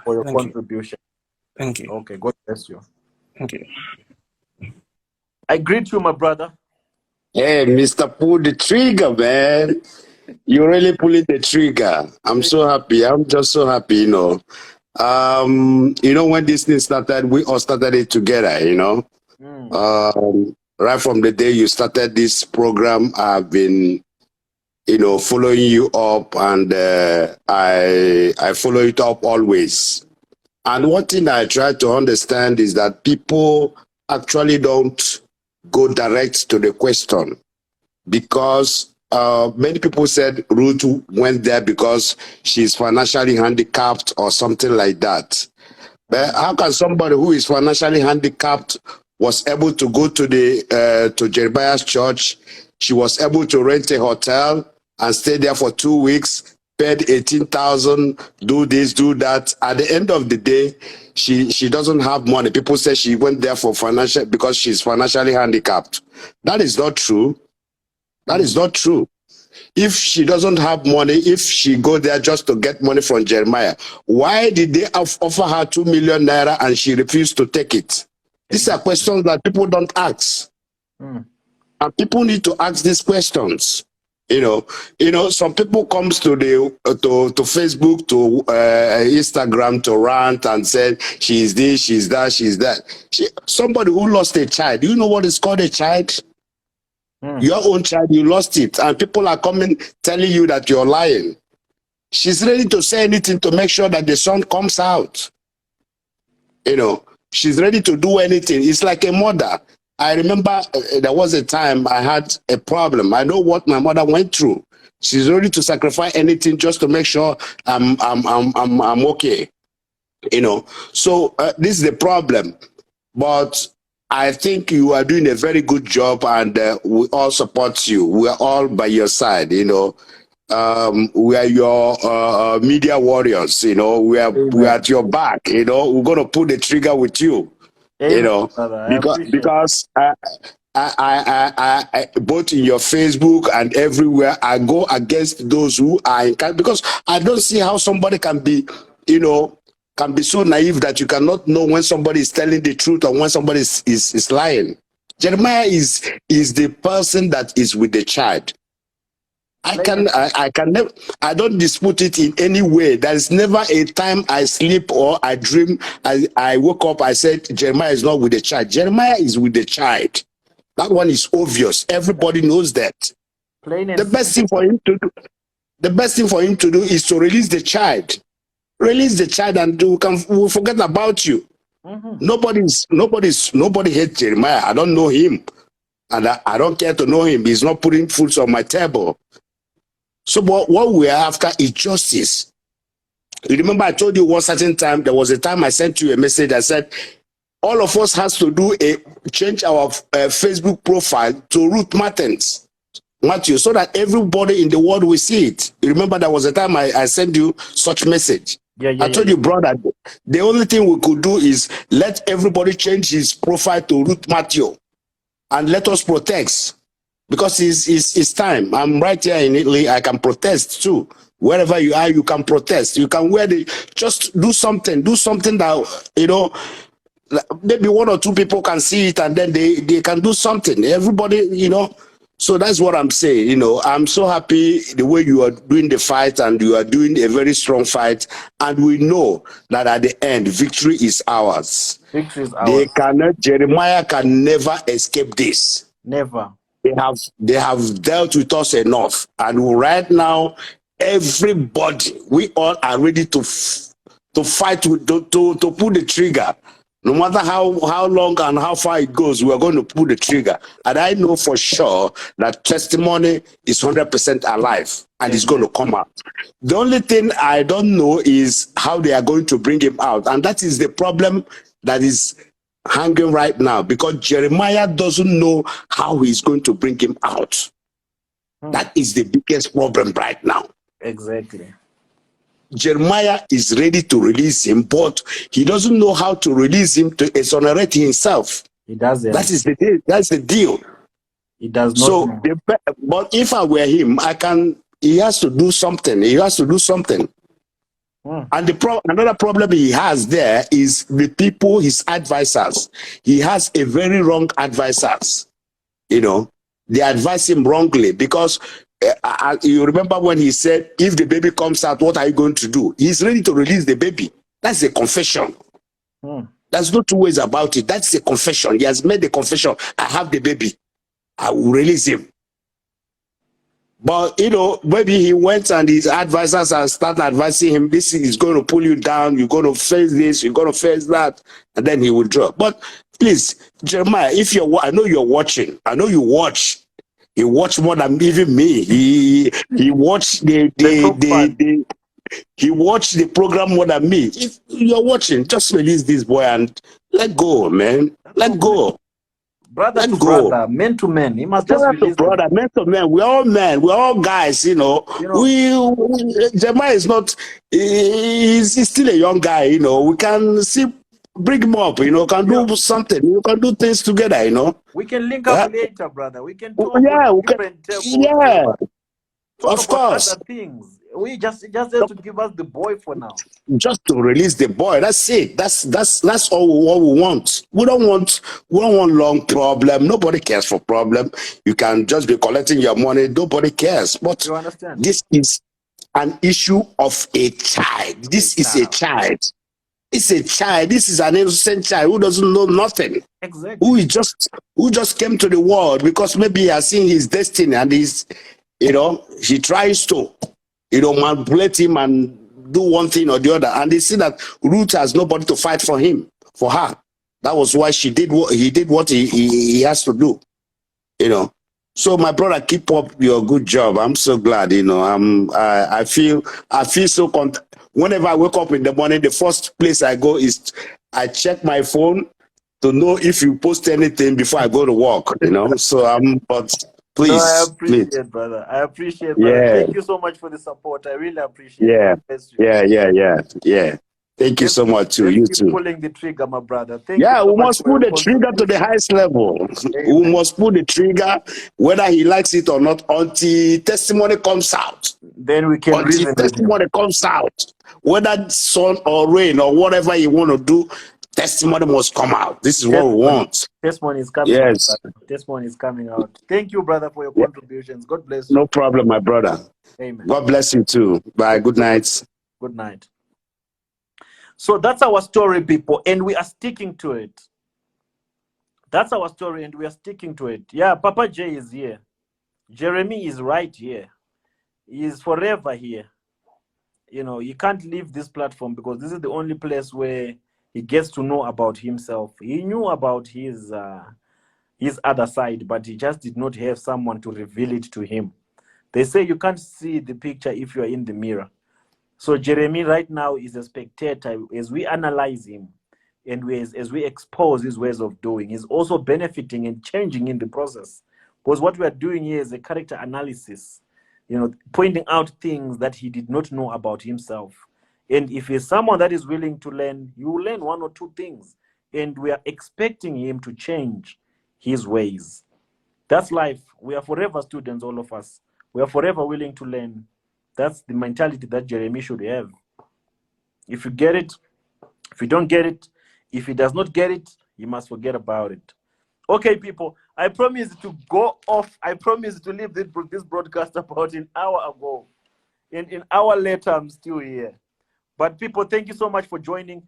for your Thank you. contribution. Thank you. Okay, God bless you. Thank you. I greet you, my brother. Hey, Mr. Pull the trigger, man. You really pulling the trigger. I'm so happy. I'm just so happy, you know. When this thing started, we all started it together, you know. Right from the day you started this program, I've been, following you up, and I follow it up always. And one thing I try to understand is that people actually don't go direct to the question, because many people said Ruth went there because she's financially handicapped or something like that. But how can somebody who is financially handicapped was able to go to Jeremiah's church? She was able to rent a hotel and stay there for 2 weeks, paid 18,000, do this, do that. At the end of the day, she doesn't have money. People say she went there for because she's financially handicapped. That is not true. That is not true. If she doesn't have money, if she go there just to get money from Jeremiah, why did they offer her 2 million naira and she refused to take it? These are questions that people don't ask. And people need to ask these questions. Some people comes to to Facebook, to Instagram to rant and say she's this, she's that, she's that. Somebody who lost a child. Do you know what is called a child? Your own child, you lost it, and people are coming telling you that you're lying. She's ready to say anything to make sure that the son comes out. She's ready to do anything. It's like a mother. I remember there was a time I had a problem. I know what my mother went through. She's ready to sacrifice anything just to make sure I'm okay. So this is the problem. But I think you are doing a very good job, and we all support you. We are all by your side. We are your media warriors. We are at your back. We're going to pull the trigger with you. Because I both in your Facebook and everywhere, I go against those who are because I don't see how somebody can be, can be so naive that you cannot know when somebody is telling the truth or when somebody is lying. Jeremiah is the person that is with the child. I don't dispute it in any way. There is never a time I sleep or I dream, I woke up, I said Jeremiah is not with the child. Jeremiah is with the child. That one is obvious. Everybody knows that. The best thing for him to do is to release the child. Release the child, and we'll forget about you. Nobody hates Jeremiah. I don't know him, and I don't care to know him. He's not putting food on my table. So what we are after is justice. You remember I told you one certain time, there was a time I sent you a message. I said, all of us has to change our Facebook profile to Ruth Matthew, so that everybody in the world will see it. You remember there was a time I sent you such message. I told you, brother, the only thing we could do is let everybody change his profile to Ruth Matthew and let us protest. Because it's time. I'm right here in Italy. I can protest too. Wherever you are, you can protest. You can just do something. Do something that, maybe 1 or 2 people can see it and then they can do something. Everybody, So that's what I'm saying. I'm so happy the way you are doing the fight, and you are doing a very strong fight. And we know that at the end, victory is ours. Victory is ours. Jeremiah can never escape this. Never. They have dealt with us enough, and right now, everybody, we all are ready to fight to pull the trigger. No matter how long and how far it goes, we are going to pull the trigger. And I know for sure that testimony is 100% alive and it's going to come out. The only thing I don't know is how they are going to bring him out, and that is the problem that is hanging right now, because Jeremiah doesn't know how he's going to bring him out. That is the biggest problem right now. Exactly. Jeremiah is ready to release him, but he doesn't know how to release him to exonerate himself. He doesn't. That is the deal. That's the deal. He does not. But if I were him, he has to do something. He has to do something. And another problem he has there is the people, his advisors. He has a very wrong advisors. You know, they advise him wrongly because you remember when he said, if the baby comes out, what are you going to do? He's ready to release the baby. That's a confession. There's no two ways about it. That's a confession. He has made the confession. I have the baby. I will release him. But, you know, maybe he went and his advisors and started advising him, this is going to pull you down. You're going to face this. You're going to face that. And then he will drop. But please, Jeremiah, I know you're watching. I know you watch. He watched more than even me. He watched he watched the program more than me. If you're watching, just release this boy and let go, man. Let go. Brother to brother, man to man. He must just release brother, man to man. We're all men. We're all guys, you know. Jeremiah is not, he's still a young guy, you know. We can bring him up, you know, can do something. You can do things together, you know. We can link up later, brother. We can talk of course. Other things. We just have to give us the boy for now. Just to release the boy. That's it. That's all we want. We don't want long problem. Nobody cares for problem. You can just be collecting your money. Nobody cares. But you understand? This is an issue of a child. This is a child. It's a child. This is an innocent child who doesn't know nothing. Exactly. Who just came to the world because maybe he has seen his destiny and he tries to, manipulate him and do one thing or the other. And they see that Ruth has nobody to fight for her. That was why he did what he has to do, So my brother, keep up your good job. I'm so glad, I feel so content. Whenever I wake up in the morning, the first place I go is I check my phone to know if you post anything before I go to work, So but please. No, I appreciate, please. Brother. I appreciate, brother. Yeah. Thank you so much for the support. I really appreciate it. Yeah. Thank you so much too. You too. Pulling the trigger, my brother. Thank you so we must pull the trigger to the highest level. Amen. We must pull the trigger, whether he likes it or not, until testimony comes out. Then we can reason. Testimony comes out, whether sun or rain or whatever you want to do. Testimony must come out. This is what we want. Testimony is coming out. Testimony is coming out. Thank you, brother, for your contributions. God bless you. No problem, my brother. Amen. God bless you too. Bye. Good night. Good night. So that's our story, people, and we are sticking to it. That's our story, and we are sticking to it. Yeah, Papa J is here. Jeremy is right here. He is forever here. You can't leave this platform because this is the only place where he gets to know about himself. He knew about his other side, but he just did not have someone to reveal it to him. They say you can't see the picture if you are in the mirror. So Jeremy right now is a spectator as we analyze him and as we expose his ways of doing. He's also benefiting and changing in the process. Because what we are doing here is a character analysis, pointing out things that he did not know about himself. And if he's someone that is willing to learn, you will learn one or two things. And we are expecting him to change his ways. That's life. We are forever students, all of us. We are forever willing to learn. That's the mentality that Jeremy should have. If you get it, if you don't get it, if he does not get it, you must forget about it. Okay, people, I promised to go off. I promised to leave this broadcast about an hour ago. In an hour later, I'm still here. But people, thank you so much for joining.